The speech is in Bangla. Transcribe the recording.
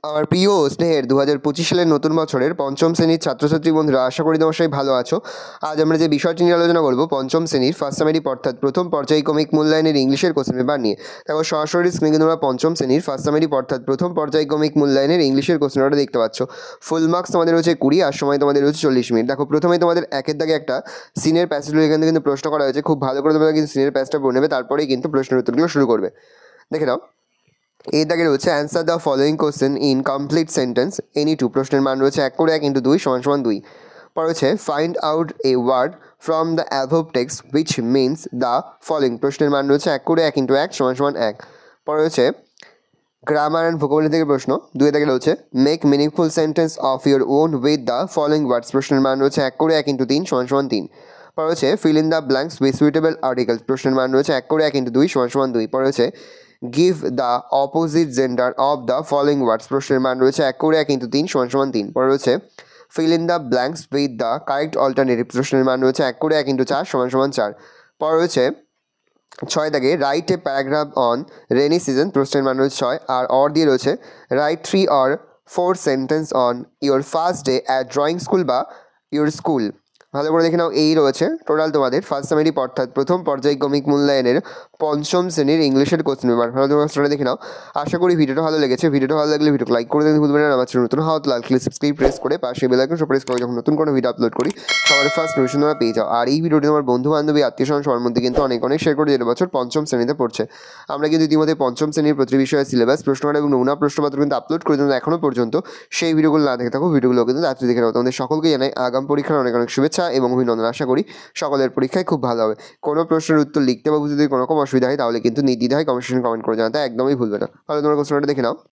আমার প্রিয় স্নেহের 2025 সালের নতুন বছরের পঞ্চম শ্রেণীর ছাত্রছাত্রী বন্ধুরা, আশা করি তোমার সবাই ভালো আছো। আজ আমরা যে বিষয়টি নিয়ে আলোচনা করবো পঞ্চম শ্রেণীর ফার্স্ট সামেটিভ অর্থাৎ প্রথম পর্যায়ক্রমিক মূল্যায়নের ইংলিশের কোশ্চেন পেপার নিয়ে। দেখো সরাসরি স্ক্রিনে তোমরা পঞ্চম শ্রেণীর ফার্স্ট সামেটিভ অর্থাৎ প্রথম পর্যায়ক্রমিক মূল্যায়নের ইংলিশের কোশ্চেন পেপারটা দেখতে পাচ্ছ। ফুল মার্কস তোমাদের হচ্ছে 20 আর সময় তোমাদের হচ্ছে 40 মিনিট। দেখো প্রথমেই তোমাদের একের দাগে একটা সিনের প্যাসেজ এখান থেকে কিন্তু প্রশ্ন করা হয়েছে, খুব ভালো করে তোমরা কিন্তু সিনের প্যাসেজটা পড়ে নেবে, তারপরেই কিন্তু প্রশ্নের উত্তরগুলো শুরু করবে। দেখে নাও, এই দাগে রয়েছে answer the following question in complete sentence any two. প্রশ্নের মান রয়েছে 1 করে 1 ইন্টু 2 সমান সমান 2। পর রয়েছে find out a word from the above text which means the following. প্রশ্নের মান রয়েছে 1 করে 1 ইন্টু 1 সমান সমান 1। পর রয়েছে গ্রামার অ্যান্ড ভোকাবুলারি থেকে প্রশ্ন 2 দাগে রয়েছে make meaningful sentence of your own with the following words. প্রশ্নের মান রয়েছে 1 করে 1 ইন্টু 3 সমান সমান 3। পর রয়েছে fill in the blanks with suitable articles. প্রশ্নের মান রয়েছে 1 করে 1 ইন্টু 2 সমান সমান 2। পর রয়েছে give the opposite gender of the following words. প্রশ্নের মান রয়েছে 1 করে 1 ইন্টু 3 সমান সমান 3। পরে রয়েছে fill in the blanks with the correct alternative. প্রশ্নের মান রয়েছে 1 করে 1 ইন্টু 4 সমান সমান 4। পরে রয়েছে 6 দাগে write a paragraph on rainy season. প্রশ্নের মান রয়েছে 6 আর অর দিয়ে রয়েছে write 3 or 4 sentence on your first day at drawing school বা ইউর স্কুল। ভালো করে দেখে নাও, এই রয়েছে টোটাল তোমাদের ফার্স্ট সামেটিভ অর্থাৎ প্রথম পর্যায়ক্রমিক মূল্যায়নের পঞ্চম শ্রেণীর ইংলিশের কোশ্চেন পেপার। ভালো তোমরা স্টোরি দেখে নাও। আশা করি ভিডিওটা ভালো লেগেছে। ভিডিওটা ভালো লাগলে ভিডিওকে লাইক করে দিতে ভুলবেন না। আমার চ্যানেল নতুন হওয়া লাল ক্লিক সাবস্ক্রাইব প্রেস করে পাশে বেল আইকন প্রেস করে যখন নতুন কোনো ভিডিও আপলোড করি সবার ফার্স্ট নোটিফিকেশন তোমরা পেয়ে যাও। আর এই ভিডিওটি তোমার বন্ধু বান্ধবী আত্মীয় স্বজন সবার মধ্যে কিন্তু অনেক অনেক শেয়ার করে যেটা বছর পঞ্চম শ্রেণীতে পড়ছে। আমরা কিন্তু ইতিমধ্যে পঞ্চম শ্রেণীর প্রতি বিষয়ের সিলেবাস প্রশ্নটা এবং নমুনা প্রশ্নপত্র কিন্তু আপলোড করে দিলাম এখনও পর্যন্ত। সেই ভিডিওগুলো না দেখে থাকো, ভিডিওগুলো কিন্তু রাত্রি দেখে নাও। তোমাদের সকলকে জানাই আগাম পরীক্ষার অনেক অনেক শুভেচ্ছা এবং অভিনন্দন। আশা করি সকলের পরীক্ষায় খুব ভালো হবে। কোনো প্রশ্নের উত্তর লিখতে বা বুঝতে যদি কোনো রকম অসুবিধা হয় তাহলে কিন্তু নির্দ্বিধায় কমেন্ট করে জানাতে একদমই ভুলবে না। তাহলে তোমরা কোশ্চেনটা দেখে নাও।